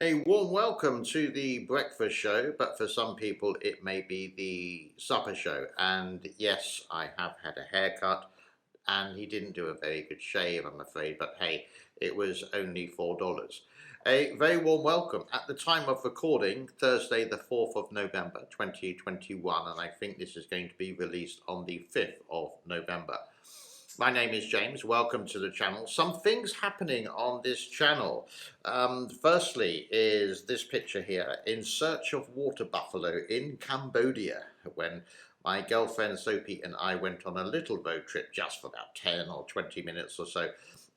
A warm welcome to the breakfast show, but for some people it may be the supper show. And yes, I have had a haircut, and he didn't do a very good shave, I'm afraid, but hey, it was only $4. A very warm welcome at the time of recording, Thursday, the 4th of November 2021, and I think this is going to be released on the 5th of November. My name is James. Welcome to the channel. Some things happening on this channel. Firstly is this picture here, in search of water buffalo in Cambodia, when my girlfriend Sophie and I went on a little road trip just for about 10 or 20 minutes or so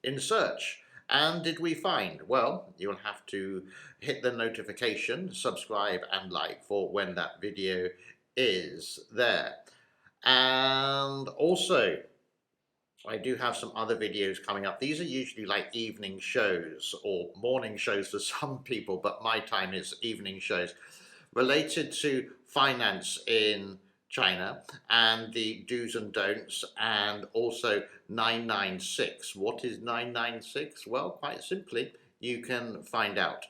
in search. And did we find? Well, you'll have to hit the notification, subscribe and like for when that video is there. And also, I do have some other videos coming up. These are usually like evening shows or morning shows for some people, but my time is evening shows related to finance in China and the do's and don'ts, and also 996. What is 996? Well, quite simply, you can find out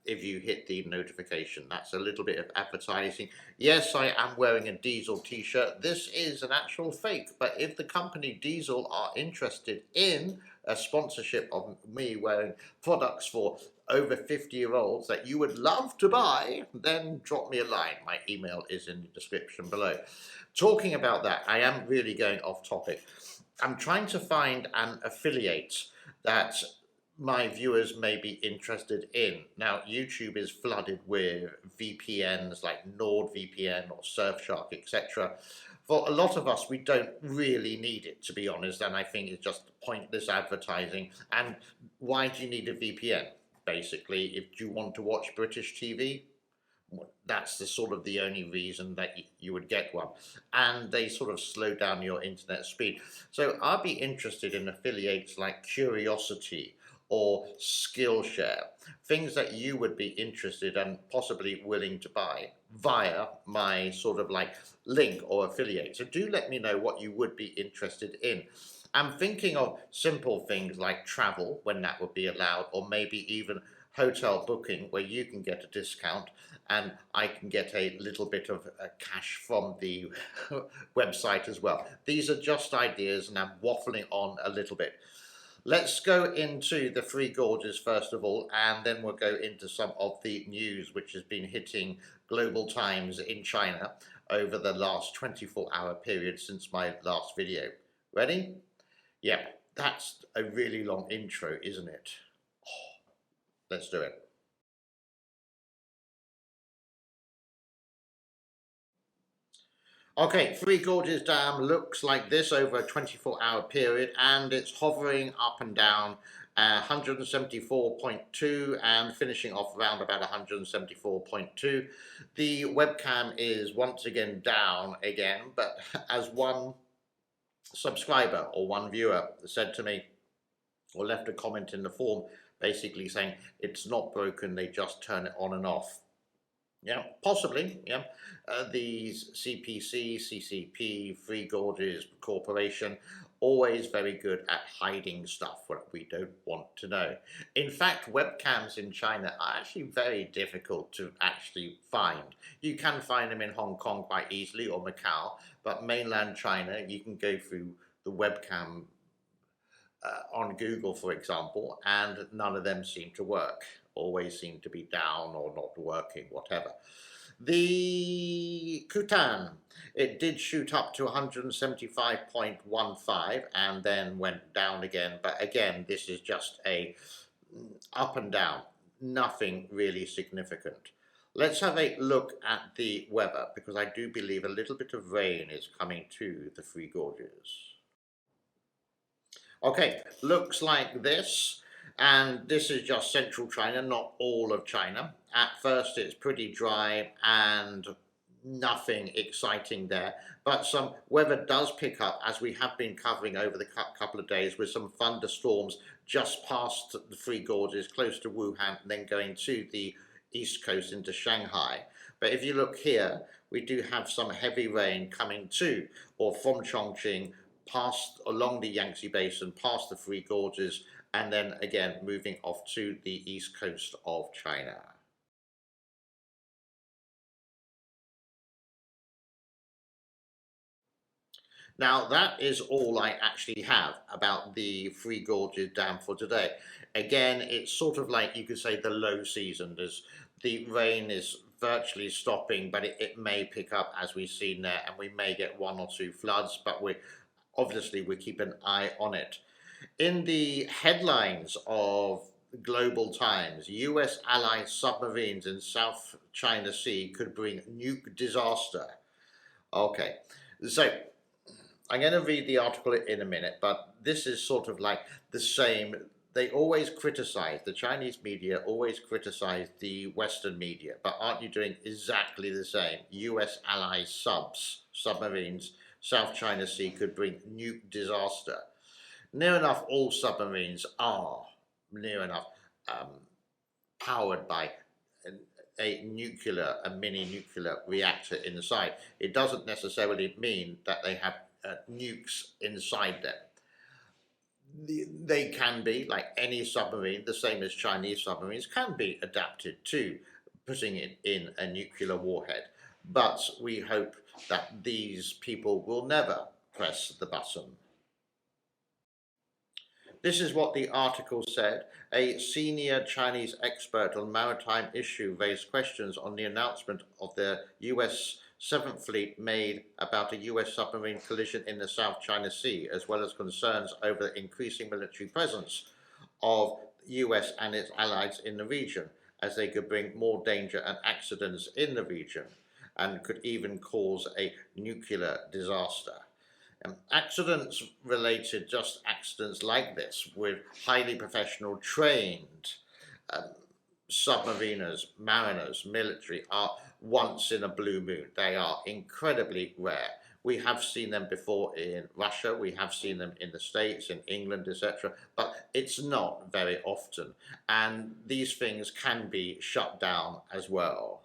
if you hit the notification. That's a little bit of advertising. Yes, I am wearing a Diesel t-shirt. This is an actual fake, but if the company Diesel are interested in a sponsorship of me wearing products for over 50-year-olds that you would love to buy, then drop me a line. My email is in the description below. Talking about that, I am really going off topic. I'm trying to find an affiliate that my viewers may be interested in. Now, YouTube is flooded with VPNs like NordVPN or Surfshark, etc. For a lot of us, we don't really need it, to be honest, and I think it's just pointless advertising. And why do you need a VPN? Basically, if you want to watch British TV, that's the only reason that you would get one, and they sort of slow down your internet speed. So I'd be interested in affiliates like Curiosity or Skillshare, things that you would be interested and possibly willing to buy via my link or affiliate. So do let me know what you would be interested in. I'm thinking of simple things like travel, when that would be allowed, or maybe even hotel booking where you can get a discount and I can get a little bit of cash from the website as well. These are just ideas and I'm waffling on a little bit. Let's go into the Three Gorges first of all, and then we'll go into some of the news which has been hitting global times in China over the last 24-hour period since my last video. Ready? Yep, that's a really long intro, isn't it? Oh, let's do it. Okay, Three Gorges Dam looks like this over a 24-hour period, and it's hovering up and down 174.2 and finishing off around about 174.2. The webcam is once again down again, but as one subscriber or one viewer said to me, or left a comment in the forum, basically saying it's not broken, they just turn it on and off. Yeah, possibly, yeah. These CPC, CCP, Three Gorges Corporation, always very good at hiding stuff what we don't want to know. In fact, webcams in China are actually very difficult to actually find. You can find them in Hong Kong quite easily, or Macau, but mainland China, you can go through the webcam on Google, for example, and none of them seem to work. Always seem to be down or not working, whatever. The Kutan, it did shoot up to 175.15 and then went down again. But again, this is just a up and down, nothing really significant. Let's have a look at the weather, because I do believe a little bit of rain is coming to the Three Gorges. Okay, looks like this, and this is just central China, not all of China. At first it's pretty dry and nothing exciting there, but some weather does pick up, as we have been covering over the couple of days, with some thunderstorms just past the Three Gorges, close to Wuhan, and then going to the east coast into Shanghai. But if you look here, we do have some heavy rain coming to or from Chongqing past along the Yangtze Basin, past the Three Gorges, and then again moving off to the east coast of China. Now, that is all I actually have about the Three Gorges Dam for today. Again, it's sort of like you could say the low season. The rain is virtually stopping, but it may pick up as we've seen there, and we may get one or two floods, but we keep an eye on it. In the headlines of Global Times, US allied submarines in South China Sea could bring nuke disaster. Okay, so I'm going to read the article in a minute, but this is sort of like the same. They always criticize, the Chinese media always criticize the Western media, but aren't you doing exactly the same? US allied submarines, South China Sea could bring nuke disaster. Near enough, all submarines are near enough um, powered by a mini nuclear reactor inside. It doesn't necessarily mean that they have nukes inside them. They can be, like any submarine, the same as Chinese submarines, can be adapted to putting it in a nuclear warhead. But we hope that these people will never press the button. This is what the article said. A senior Chinese expert on maritime issue raised questions on the announcement of the US Seventh Fleet made about a US submarine collision in the South China Sea, as well as concerns over the increasing military presence of US and its allies in the region, as they could bring more danger and accidents in the region and could even cause a nuclear disaster. Accidents related, just accidents like this, with highly professional, trained um, submariners, mariners, military, are once in a blue moon. They are incredibly rare. We have seen them before in Russia, we have seen them in the States, in England, etc., but it's not very often. And these things can be shut down as well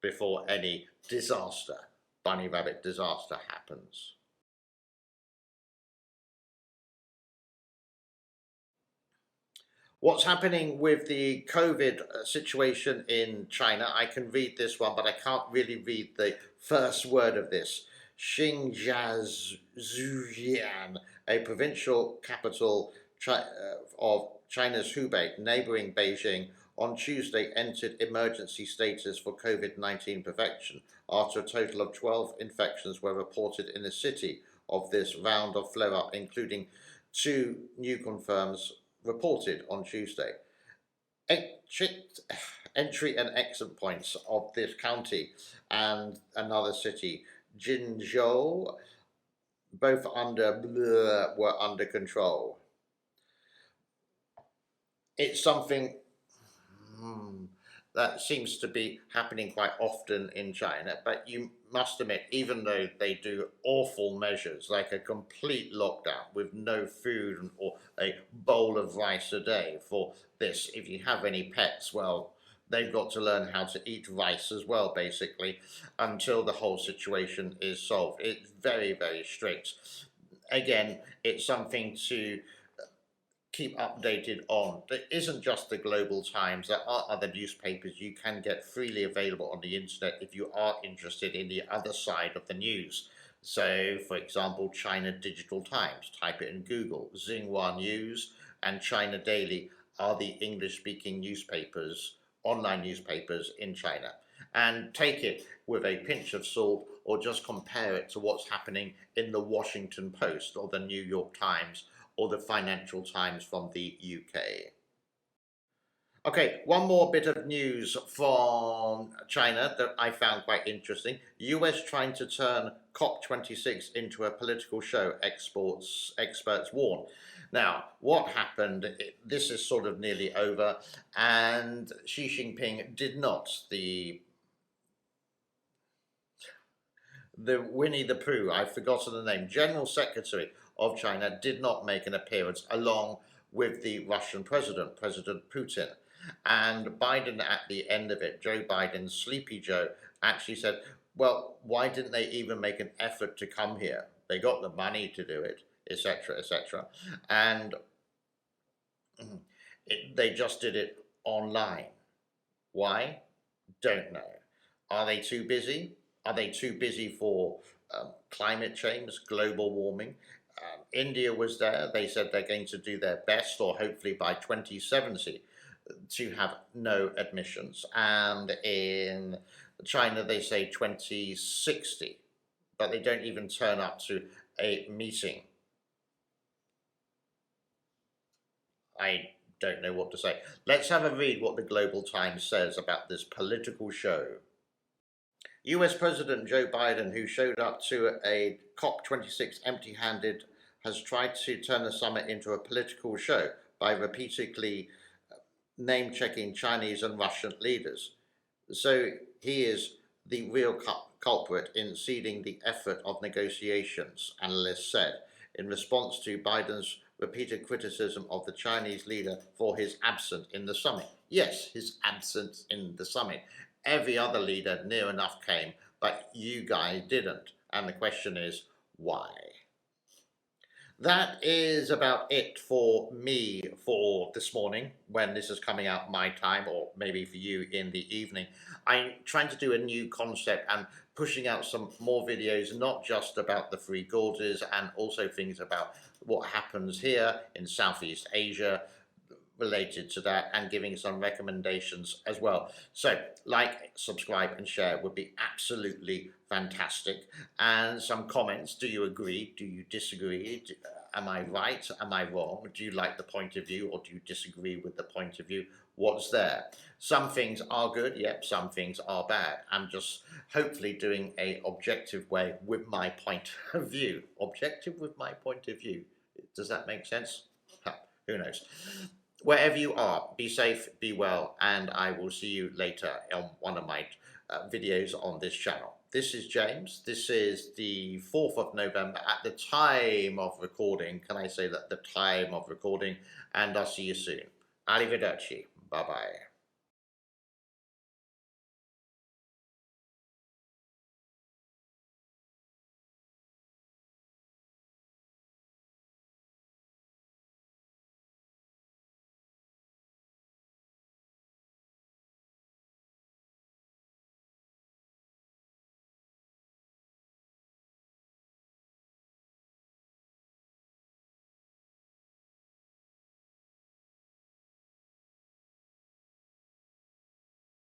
before any disaster, bunny rabbit disaster, happens. What's happening with the COVID situation in China? I can read this one, but I can't really read the first word of this. Xinjiang, a provincial capital of China's Hubei, neighboring Beijing, on Tuesday entered emergency status for COVID-19 prevention after a total of 12 infections were reported in the city of this round of flare-up, including two new confirms reported on Tuesday. Entry and exit points of this county and another city, Jinzhou, both were under control. It's something that seems to be happening quite often in China, but you must admit, even though they do awful measures like a complete lockdown with no food or a bowl of rice a day for this, if you have any pets, well, they've got to learn how to eat rice as well, basically, until the whole situation is solved. It's very, very strict. Again, it's something to keep updated on. There isn't just the Global Times, there are other newspapers you can get freely available on the internet if you are interested in the other side of the news. So, for example, China Digital Times, type it in Google. Xinhua News and China Daily are the English-speaking newspapers, online newspapers in China. And take it with a pinch of salt, or just compare it to what's happening in the Washington Post or the New York Times or the Financial Times from the UK. Okay, one more bit of news from China that I found quite interesting. US trying to turn COP26 into a political show, experts warn. Now, what happened, this is sort of nearly over, and Xi Jinping did not, the Winnie the Pooh, I've forgotten the name, General Secretary of China, did not make an appearance along with the Russian President, President Putin. And Biden, at the end of it, Joe Biden, Sleepy Joe, actually said, well, why didn't they even make an effort to come here? They got the money to do it. etc., etc. And they just did it online. Why? Don't know. Are they too busy? Are they too busy for climate change, global warming? India was there. They said they're going to do their best, or hopefully by 2070, to have no admissions. And in China, they say 2060, but they don't even turn up to a meeting. I don't know what to say. Let's have a read what the Global Times says about this political show. US President Joe Biden, who showed up to a COP26 empty handed, has tried to turn the summit into a political show by repeatedly name checking Chinese and Russian leaders. So he is the real culprit in ceding the effort of negotiations, analysts said, in response to Biden's repeated criticism of the Chinese leader for his absence in the summit. Yes, his absence in the summit. Every other leader near enough came, but you guys didn't. And the question is, why? That is about it for me for this morning when this is coming out my time, or maybe for you in the evening. I'm trying to do a new concept and pushing out some more videos, not just about the Three Gorges, and also things about what happens here in Southeast Asia related to that, and giving some recommendations as well. So like, subscribe and share would be absolutely fantastic, and some comments. Do you agree? Do you disagree? Am I right? Am I wrong? Do you like the point of view, or do you disagree with the point of view? What's there? Some things are good, yep, some things are bad. I'm just hopefully doing a objective way with my point of view. Objective with my point of view. Does that make sense? Who knows? Wherever you are, be safe, be well, and I will see you later on one of my videos on this channel. This is James. This is the 4th of November at the time of recording. Can I say that? The time of recording, and I'll see you soon. Arrivederci. Bye-bye.